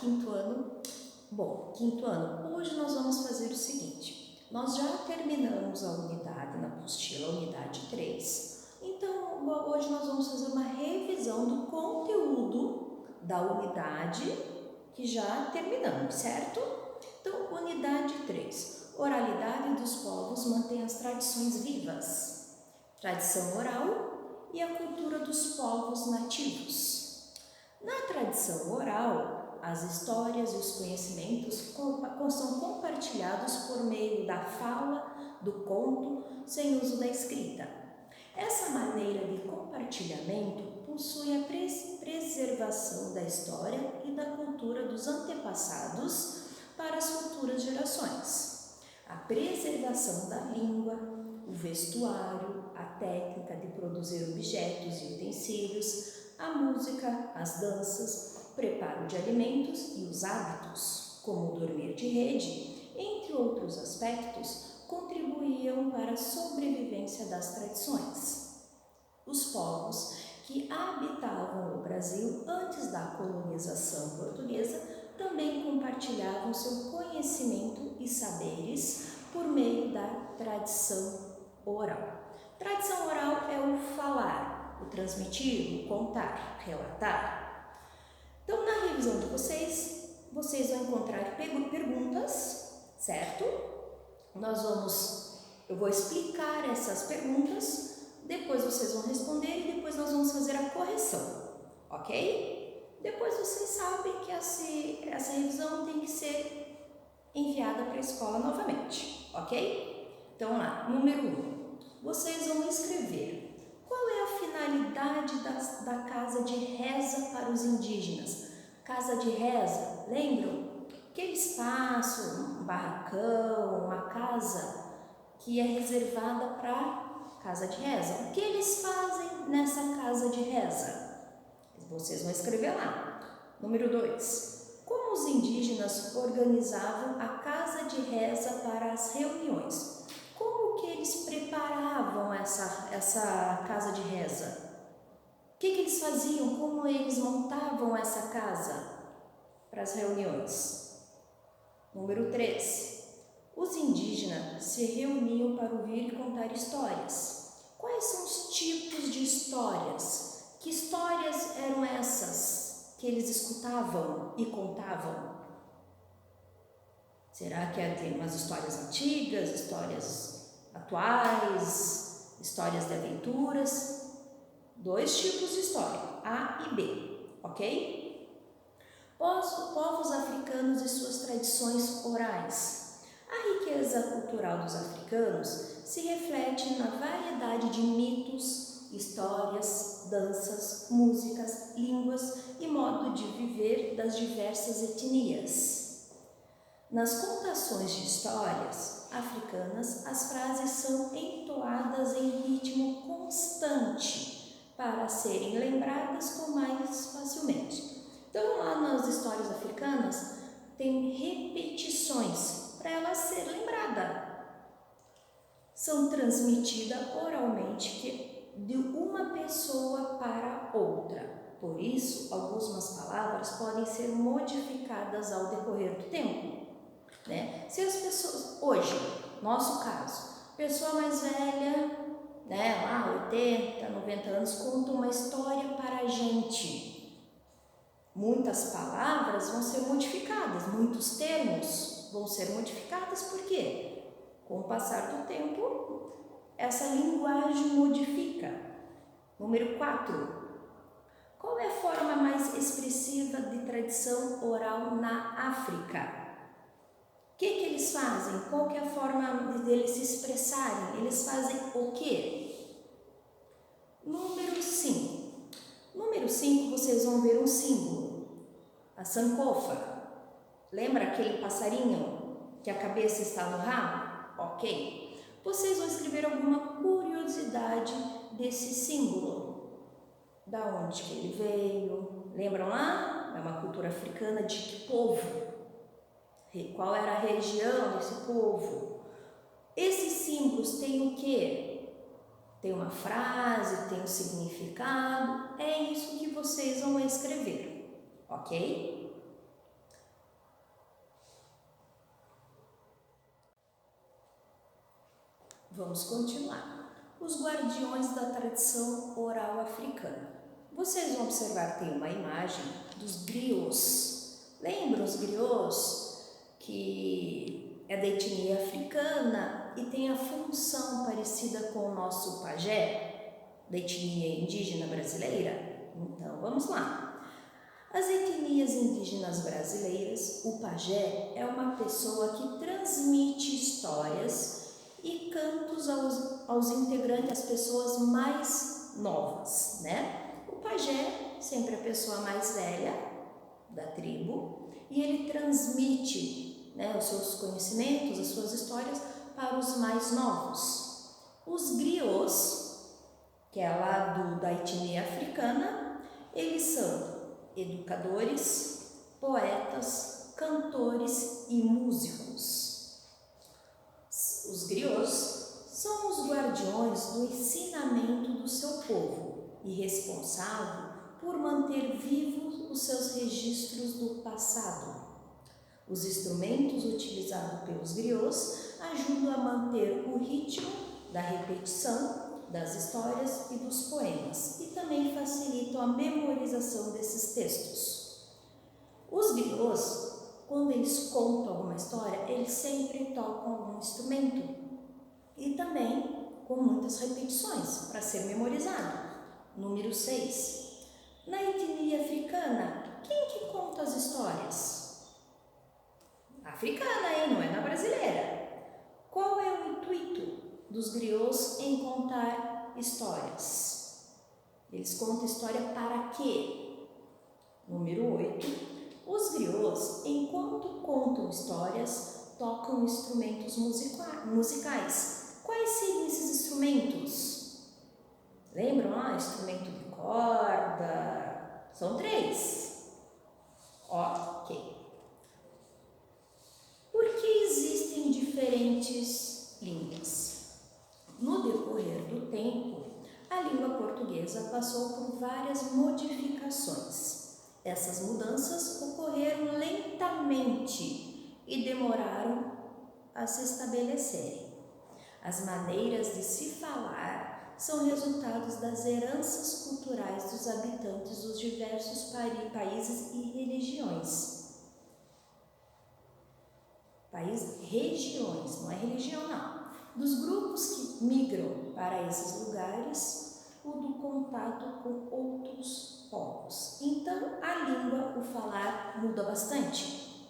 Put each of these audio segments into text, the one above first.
quinto ano. Bom, quinto ano, hoje nós vamos fazer o seguinte, nós já terminamos a unidade na apostila, unidade 3, então hoje nós vamos fazer uma revisão do conteúdo da unidade que já terminamos, certo? Então, unidade 3, oralidade dos povos mantém as tradições vivas, tradição oral e a cultura dos povos nativos. Na tradição oral, as histórias e os conhecimentos são compartilhados por meio da fala, do conto, sem uso da escrita. Essa maneira de compartilhamento possui a preservação da história e da cultura dos antepassados para as futuras gerações. A preservação da língua, o vestuário, a técnica de produzir objetos e utensílios, a música, as danças, o preparo de alimentos e os hábitos, como dormir de rede, entre outros aspectos, contribuíam para a sobrevivência das tradições. Os povos que habitavam o Brasil antes da colonização portuguesa também compartilhavam seu conhecimento e saberes por meio da tradição oral. Tradição oral é o falar, o transmitir, o contar, relatar. Então, na revisão de vocês vão encontrar perguntas, certo? Eu vou explicar essas perguntas, depois vocês vão responder e depois nós vamos fazer a correção, ok? Depois vocês sabem que essa revisão tem que ser enviada para a escola novamente, ok? Então, lá, número 1, vocês vão escrever qual é a finalidade da casa de reza para os indígenas. Casa de reza, lembram? Aquele espaço, um barracão, uma casa que é reservada para casa de reza. O que eles fazem nessa casa de reza? Vocês vão escrever lá. Número 2. Como os indígenas organizavam a casa de reza para as reuniões? Como que eles preparavam essa casa de reza? O que eles faziam? Como eles montavam essa casa para as reuniões? Número 3. Os indígenas se reuniam para ouvir e contar histórias. Quais são os tipos de histórias? Que histórias eram essas que eles escutavam e contavam? Será que tem umas histórias antigas, histórias atuais, histórias de aventuras? 2 tipos de história, A e B, ok? Povos africanos e suas tradições orais. A riqueza cultural dos africanos se reflete na variedade de mitos, histórias, danças, músicas, línguas e modo de viver das diversas etnias. Nas contações de histórias africanas, as frases são entoadas em ritmo constante para serem lembradas com mais facilmente. Então, lá nas histórias africanas, tem repetições para ela ser lembrada. São transmitidas oralmente de uma pessoa para outra. Por isso, algumas palavras podem ser modificadas ao decorrer do tempo. Né? Se as pessoas, hoje, nosso caso, pessoa mais velha, né, lá 80, 90 anos, conta uma história para a gente. Muitas palavras vão ser modificadas, muitos termos vão ser modificados, por quê? Com o passar do tempo, essa linguagem modifica. Número 4. Qual é a forma mais expressiva de tradição oral na África? O que eles fazem? Qual que é a forma deles se expressarem? Eles fazem o quê? Número 5. Número 5, vocês vão ver um símbolo. A sankofa. Lembra aquele passarinho que a cabeça está no rabo? Ok. Vocês vão escrever alguma curiosidade desse símbolo. Da onde que ele veio? Lembram lá? É uma cultura africana de que povo? Qual era a região desse povo? Esses símbolos têm o quê? Tem uma frase, tem um significado. É isso que vocês vão escrever, ok? Vamos continuar. Os guardiões da tradição oral africana. Vocês vão observar, tem uma imagem dos griots. Lembram os griots? Que é da etnia africana e tem a função parecida com o nosso pajé, da etnia indígena brasileira? Então, vamos lá. As etnias indígenas brasileiras, o pajé é uma pessoa que transmite histórias e cantos aos integrantes, às pessoas mais novas, né? O pajé, sempre a pessoa mais velha da tribo, e ele transmite, né, os seus conhecimentos, as suas histórias para os mais novos. Os griots, que é lá da etnia africana, eles são educadores, poetas, cantores e músicos. Os griots são os guardiões do ensinamento do seu povo e responsável por manter vivos os seus registros do passado. Os instrumentos utilizados pelos griots ajudam a manter o ritmo da repetição das histórias e dos poemas e também facilitam a memorização desses textos. Os griots, quando eles contam alguma história, eles sempre tocam algum instrumento e também com muitas repetições para ser memorizado. Número 6. Na etnia africana, quem que conta as histórias? Africana, hein? Não é na brasileira. Qual é o intuito dos griots em contar histórias? Eles contam história para quê? Número 8. Os griots, enquanto contam histórias, tocam instrumentos musicais. Quais seriam esses instrumentos? Lembram? Instrumento de corda. São 3. Ok. Por que existem diferentes línguas? No decorrer do tempo, a língua portuguesa passou por várias modificações. Essas mudanças ocorreram lentamente e demoraram a se estabelecerem. As maneiras de se falar são resultados das heranças culturais dos habitantes dos diversos países e religiões. Regiões, não é religião não. Dos grupos que migram para esses lugares, o do contato com outros povos. Então, a língua, o falar, muda bastante.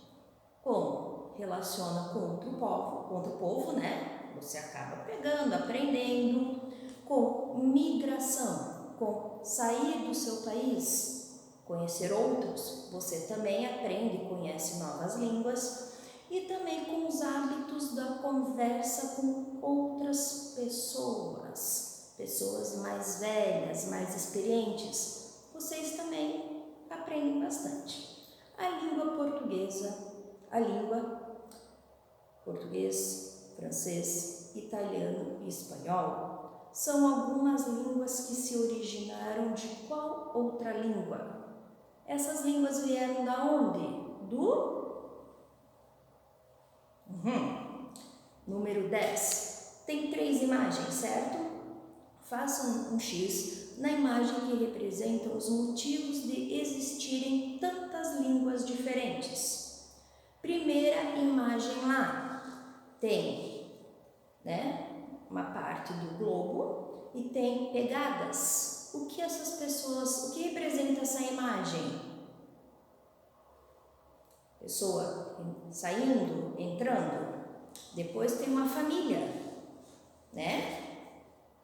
Como? Relaciona com outro povo, né? Você acaba pegando, aprendendo. Com migração, com sair do seu país, conhecer outros. Você também aprende e conhece novas línguas. E também com os hábitos da conversa com outras pessoas mais velhas, mais experientes. Vocês também aprendem bastante. A língua português, francês, italiano e espanhol são algumas línguas que se originaram de qual outra língua? Essas línguas vieram da onde? Número 10. Tem 3 imagens, certo? Façam um X na imagem que representa os motivos de existirem tantas línguas diferentes. Primeira imagem lá, tem, né, uma parte do globo e tem pegadas. O que representa essa imagem? Pessoa saindo, entrando. Depois tem uma família, né?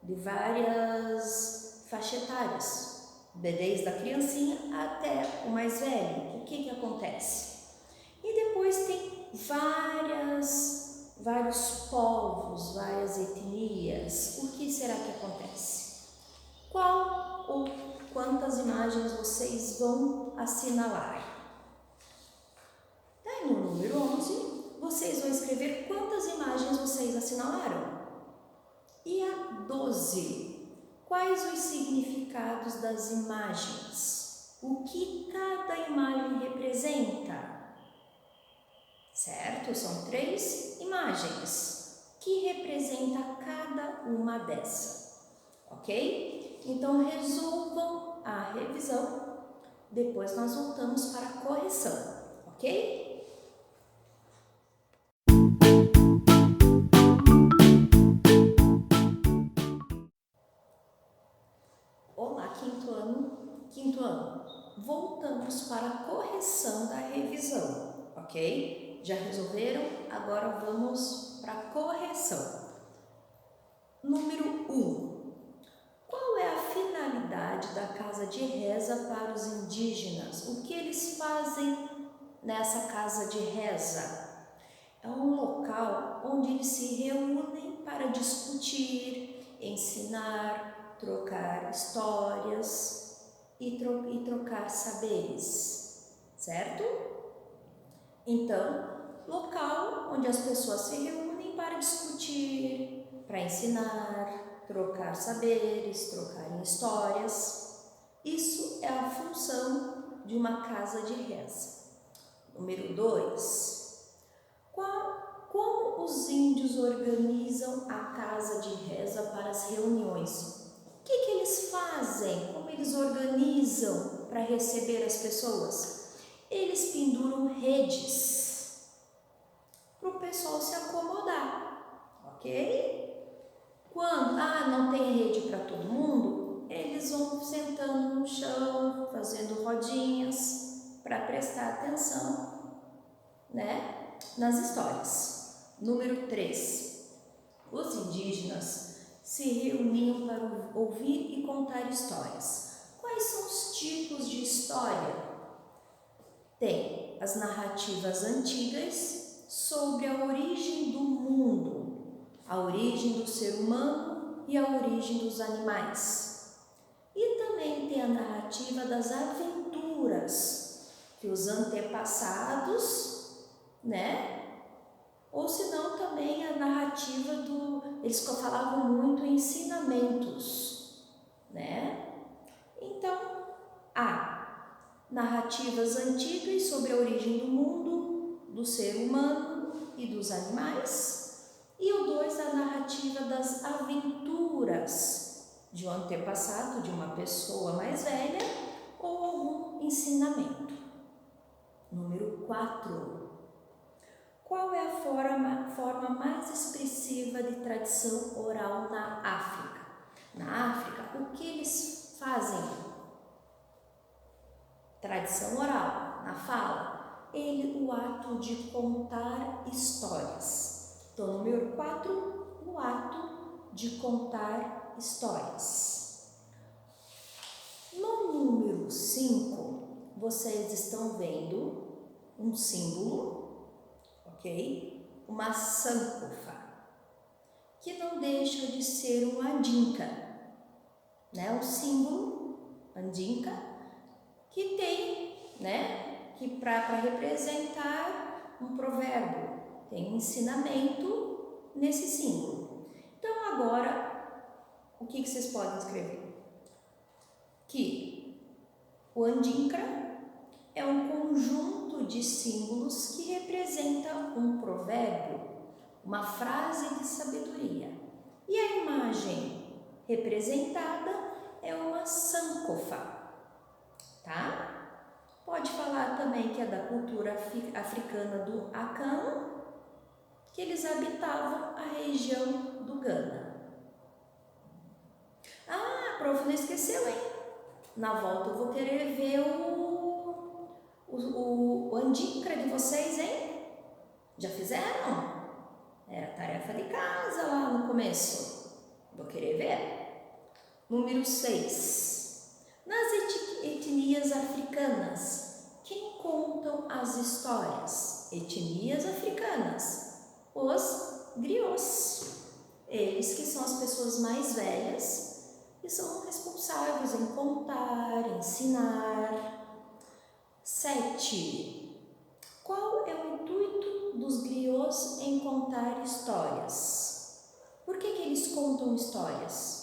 De várias faixas etárias, desde a criancinha até o mais velho. O que acontece? E depois tem vários povos, várias etnias. O que será que acontece? Qual ou quantas imagens vocês vão assinalar? Daí no número 11, vocês vão escrever quantas imagens vocês assinalaram. E a 12, quais os significados das imagens? O que cada imagem representa? Certo? São 3 imagens. que representa cada uma dessas, ok? Então, resolvam a revisão, depois nós voltamos para a correção, ok? Olá, quinto ano, voltamos para a correção da revisão, ok? Já resolveram? Agora vamos para a correção. Número 1. Qual é a finalidade da casa de reza para os indígenas? O que eles fazem nessa casa de reza? É um local onde eles se reúnem para discutir, ensinar, trocar histórias e trocar saberes, certo? Então, local onde as pessoas se reúnem para discutir, para ensinar, trocar saberes, trocar histórias. Isso é a função de uma casa de reza. Número 2. Como os índios organizam a casa de reza para as reuniões? O que eles fazem? Como eles organizam para receber as pessoas? Eles penduram redes para o pessoal se acomodar, ok? Quando não tem rede para todo mundo, eles vão sentando no chão, fazendo rodinhas para prestar atenção, né, nas histórias. Número 3. Os indígenas se reuniam para ouvir e contar histórias. Quais são os tipos de história? Tem as narrativas antigas sobre a origem do mundo, a origem do ser humano e a origem dos animais. E também tem a narrativa das aventuras que os antepassados, né? Ou senão também a narrativa eles falavam muito em ensinamentos, né? Então, narrativas antigas sobre a origem do mundo, do ser humano e dos animais. E o 2, a narrativa das aventuras de um antepassado, de uma pessoa mais velha ou algum ensinamento. Número 4. Qual é a forma mais expressiva de tradição oral na África? Na África, o que eles fazem? Tradição oral, na fala, o ato de contar histórias. Então, número 4, o ato de contar histórias. No número 5, vocês estão vendo um símbolo, ok? Uma sankofa, que não deixa de ser um andinka, né? Um símbolo, andinka, que tem, né? Que para representar um provérbio, tem um ensinamento nesse símbolo. Então agora, o que vocês podem escrever? Que o andinka é um conjunto de símbolos que representa um provérbio, uma frase de sabedoria. E a imagem representada é uma sankofa, tá? Pode falar também que é da cultura africana do Akan, que eles habitavam a região do Ghana. A prof não esqueceu, hein? Na volta eu vou querer ver o andinka de vocês, hein? Já fizeram? Era tarefa de casa lá no começo. Vou querer ver. Número 6. Nas etnias africanas, quem contam as histórias? Etnias africanas. Os griots. Eles que são as pessoas mais velhas e são responsáveis em contar, ensinar. 7. Qual é o intuito dos griots em contar histórias? Por que eles contam histórias?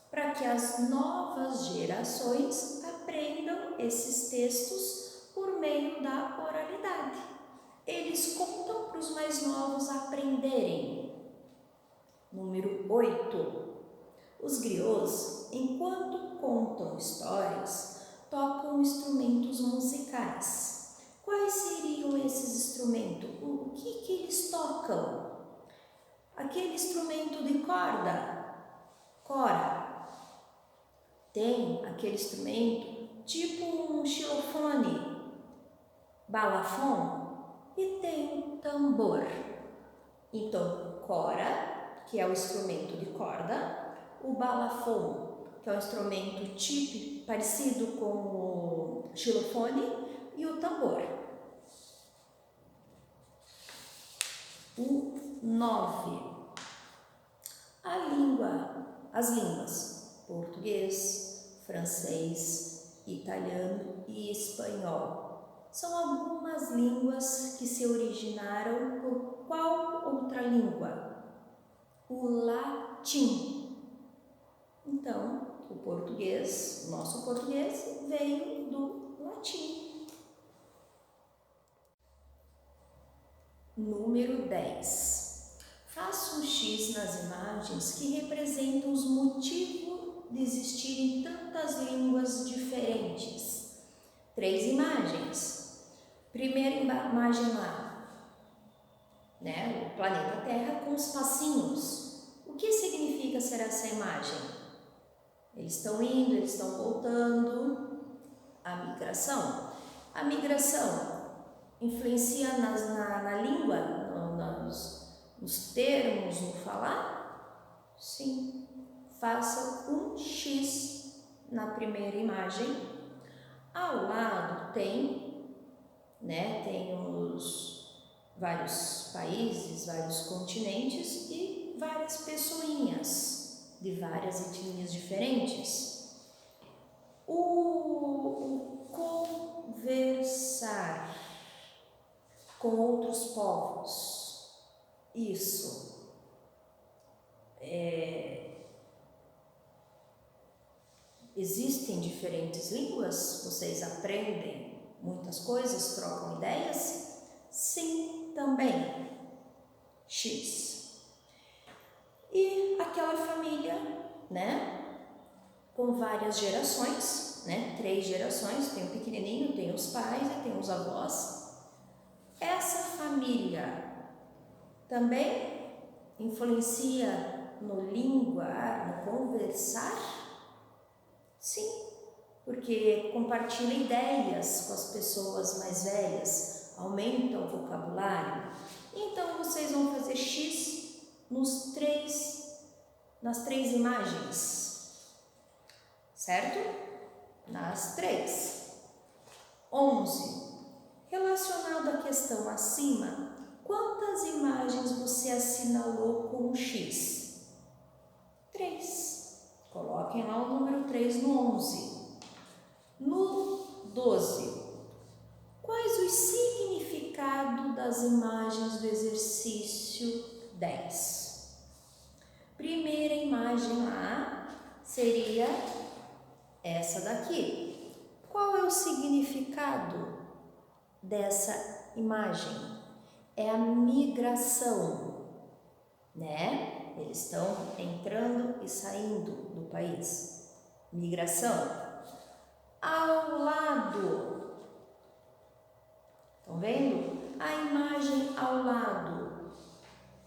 Para que as novas gerações aprendam esses textos por meio da oralidade. Eles contam para os mais novos aprenderem. Número 8. Os griots, enquanto contam histórias, tocam instrumentos musicais. Quais seriam esses instrumentos? O que eles tocam? Aquele instrumento de corda, cora. Tem aquele instrumento tipo um xilofone, balafon, e tem um tambor. Então, cora, que é o instrumento de corda, o balafon, que é o instrumento tipo parecido com o xilofone, e o tambor. O 9. As línguas português, francês, italiano e espanhol são algumas línguas que se originaram por qual outra língua? O latim. Então, o português, nosso português, veio do latim. Número 10. Faça um X nas imagens que representam os motivos de existirem tantas línguas diferentes. 3 imagens. Primeira imagem lá, né? O planeta Terra com os passinhos. O que significa ser essa imagem? Eles estão indo, eles estão voltando. A migração. A migração influencia na língua, nos termos, no falar? Sim. Faça um X na primeira imagem. Ao lado tem, né, tem os vários países, vários continentes e várias pessoinhas de várias etnias diferentes. O conversar com outros povos, isso existem diferentes línguas, vocês aprendem muitas coisas, trocam ideias? Sim, também. X. E aquela família, né, com várias gerações, né, 3 gerações, tem o pequenininho, tem os pais e tem os avós. Essa família também influencia no linguar, no conversar? Sim, porque compartilha ideias com as pessoas mais velhas, aumenta o vocabulário. Então, vocês vão fazer X nas 3 imagens, certo? Nas 3. 11. Relacionado à questão acima, quantas imagens você assinalou com um X? 3. Coloquem lá o número 3 no 11. No 12. Quais os significados das imagens do exercício 10? Primeira imagem lá seria essa daqui. Qual é o significado dessa imagem? É a migração, né? Eles estão entrando e saindo do país. Migração. Ao lado, estão vendo? A imagem ao lado,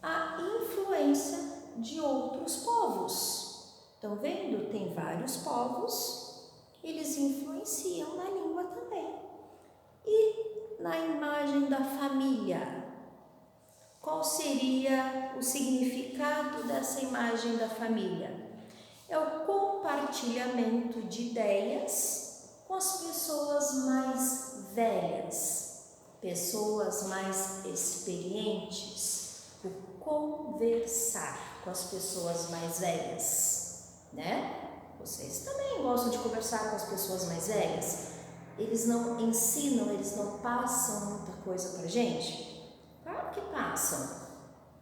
a influência de outros povos. Estão vendo? Tem vários povos, eles influenciam na língua também. E na imagem da família, qual seria o significado dessa imagem da família? É o compartilhamento de ideias com as pessoas mais velhas, pessoas mais experientes, o conversar com as pessoas mais velhas, né? Vocês também gostam de conversar com as pessoas mais velhas? Eles não ensinam, eles não passam muita coisa pra gente? Claro que passam,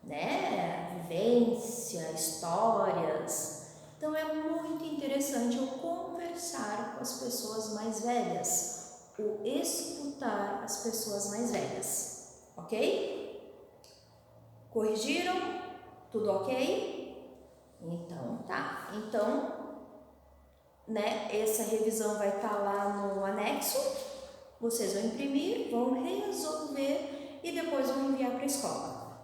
né? Vivência, histórias. Então é muito interessante eu conversar com as pessoas mais velhas, o escutar as pessoas mais velhas, ok? Corrigiram? Tudo ok? Então, tá. Então, né, essa revisão vai estar lá no anexo. Vocês vão imprimir, vão resolver e depois vão enviar para a escola,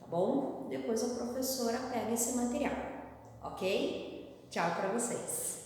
tá bom? Depois a professora pega esse material, ok? Tchau para vocês!